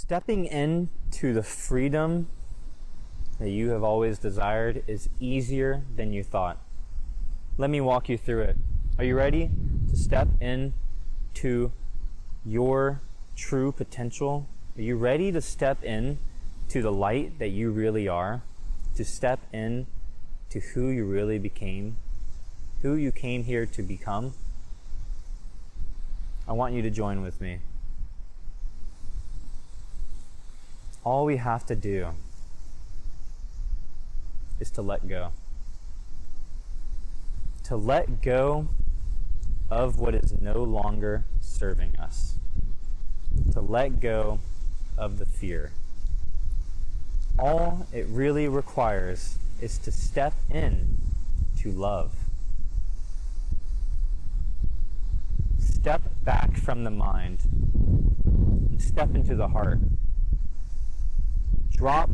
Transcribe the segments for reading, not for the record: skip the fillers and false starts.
Stepping into the freedom that you have always desired is easier than you thought. Let me walk you through it. Are you ready to step into your true potential? Are you ready to step in to the light that you really are? To step in to who you really became? Who you came here to become? I want you to join with me. All we have to do is to let go. To let go of what is no longer serving us. To let go of the fear. All it really requires is to step in to love. Step back from the mind and step into the heart. Drop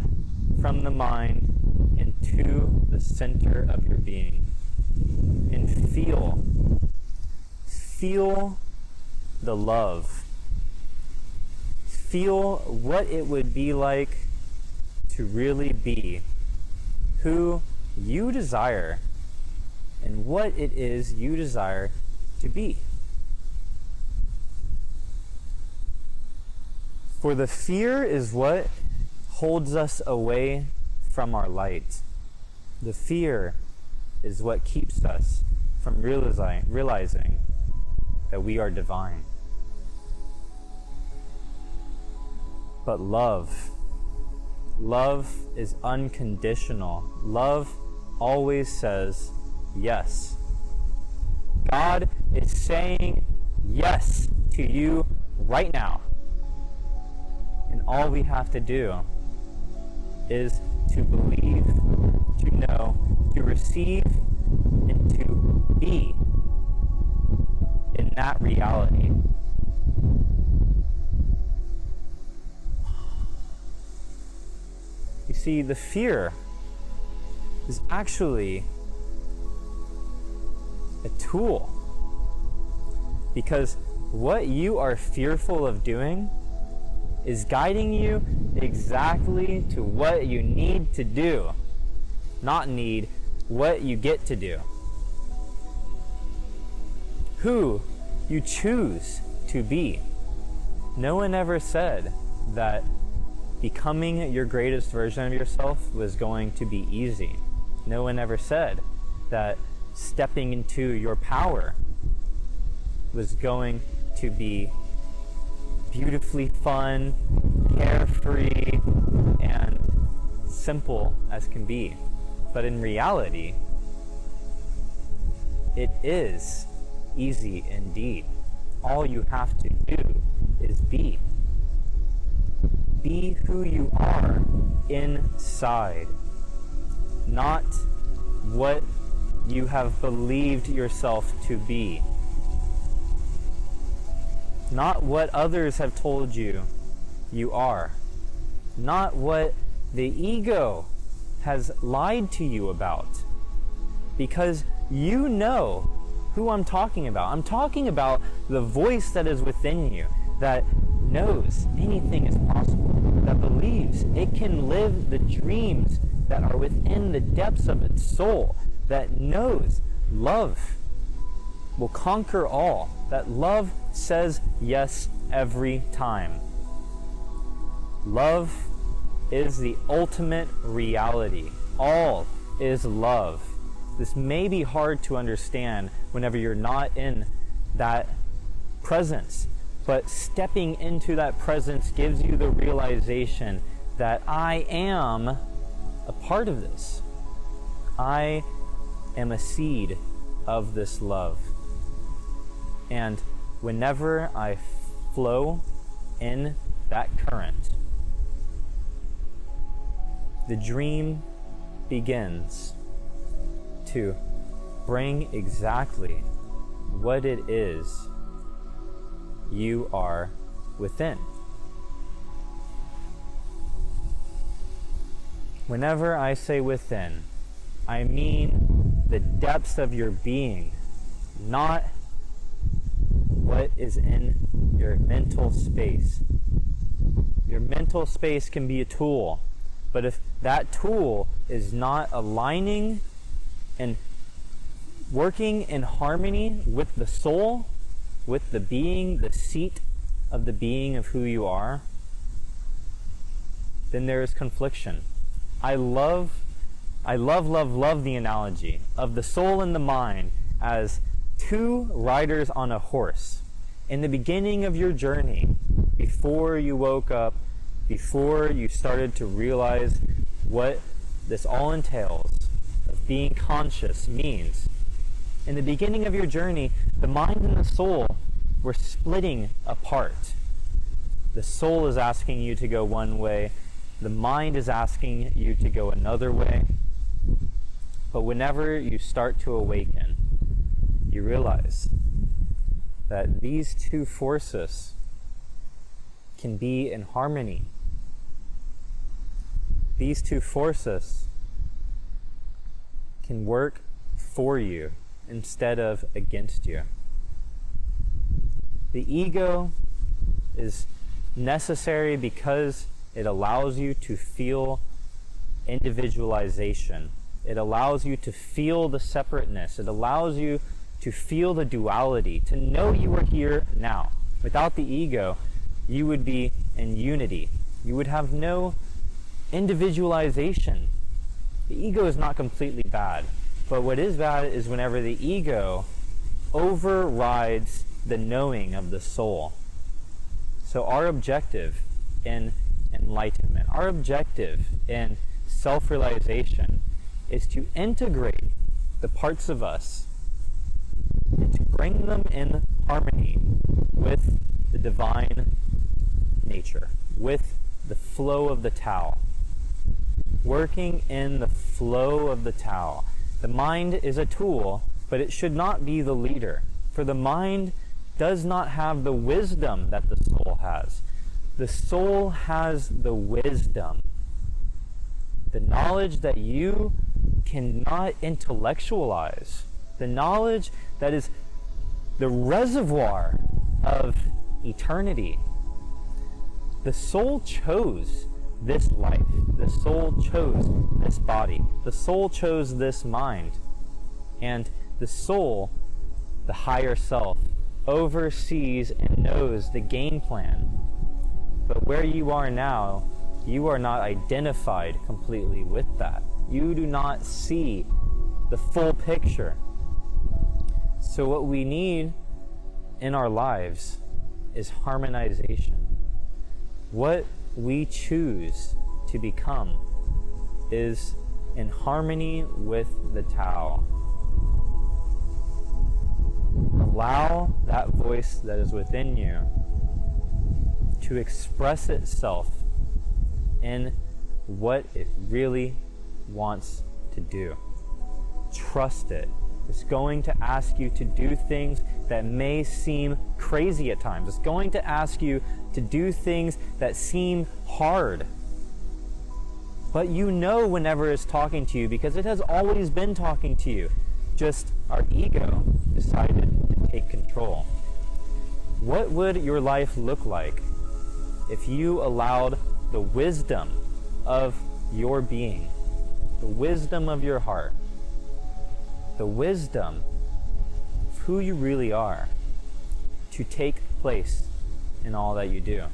from the mind into the center of your being and feel the love. Feel what it would be like to really be who you desire and what it is you desire to be. For the fear is what holds us away from our light. The fear is what keeps us from realizing that we are divine. But love is unconditional. Love always says yes. God is saying yes to you right now. And all we have to do is to believe, to know, to receive, and to be in that reality. You see, the fear is actually a tool, because what you are fearful of doing is guiding you exactly to what you need to do, not need, what you get to do. Who you choose to be. No one ever said that becoming your greatest version of yourself was going to be easy. No one ever said that stepping into your power was going to be beautifully fun, carefree, and simple as can be. But in reality, it is easy indeed. All you have to do is be. Be who you are inside, not what you have believed yourself to be. Not what others have told you you are. Not what the ego has lied to you about. Because you know who I'm talking about. I'm talking about the voice that is within you, that knows anything is possible, that believes it can live the dreams that are within the depths of its soul, that knows love will conquer all, that love says yes every time. Love is the ultimate reality. All is love. This may be hard to understand whenever you're not in that presence, but stepping into that presence gives you the realization that I am a part of this. I am a seed of this love. And whenever I flow in that current, the dream begins to bring exactly what it is you are within. Whenever I say within, I mean the depths of your being, not what is in your mental space. Your mental space can be a tool, but if that tool is not aligning and working in harmony with the soul, with the being, the seat of the being of who you are, then there is confliction. I love the analogy of the soul and the mind as two riders on a horse. In the beginning of your journey, before you woke up, before you started to realize what this all entails, of being conscious means, in the beginning of your journey, the mind and the soul were splitting apart. The soul is asking you to go one way, the mind is asking you to go another way. But whenever you start to awaken, you realize that these two forces can be in harmony. These two forces can work for you instead of against you. The ego is necessary because it allows you to feel individualization. It allows you to feel the separateness. It allows you to feel the duality, to know you are here now. Without the ego, you would be in unity. You would have no individualization. The ego is not completely bad, but what is bad is whenever the ego overrides the knowing of the soul. So our objective in enlightenment, our objective in self-realization is to integrate the parts of us and to bring them in harmony with the divine nature, with the flow of the Tao. Working in the flow of the Tao. The mind is a tool, but it should not be the leader. For the mind does not have the wisdom that the soul has. The soul has the wisdom. The knowledge that you cannot intellectualize. The knowledge that is the reservoir of eternity. The soul chose this life. The soul chose this body. The soul chose this mind. And the soul, the higher self, oversees and knows the game plan. But where you are now, you are not identified completely with that. You do not see the full picture. So what we need in our lives is harmonization. What we choose to become is in harmony with the Tao. Allow that voice that is within you to express itself in what it really wants to do. Trust it. It's going to ask you to do things that may seem crazy at times. It's going to ask you to do things that seem hard. But you know whenever it's talking to you because it has always been talking to you. Just our ego decided to take control. What would your life look like if you allowed the wisdom of your being, the wisdom of your heart, the wisdom of who you really are to take place in all that you do?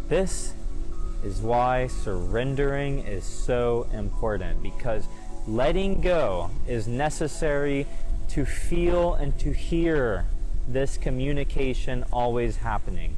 This is why surrendering is so important, because letting go is necessary to feel and to hear this communication always happening.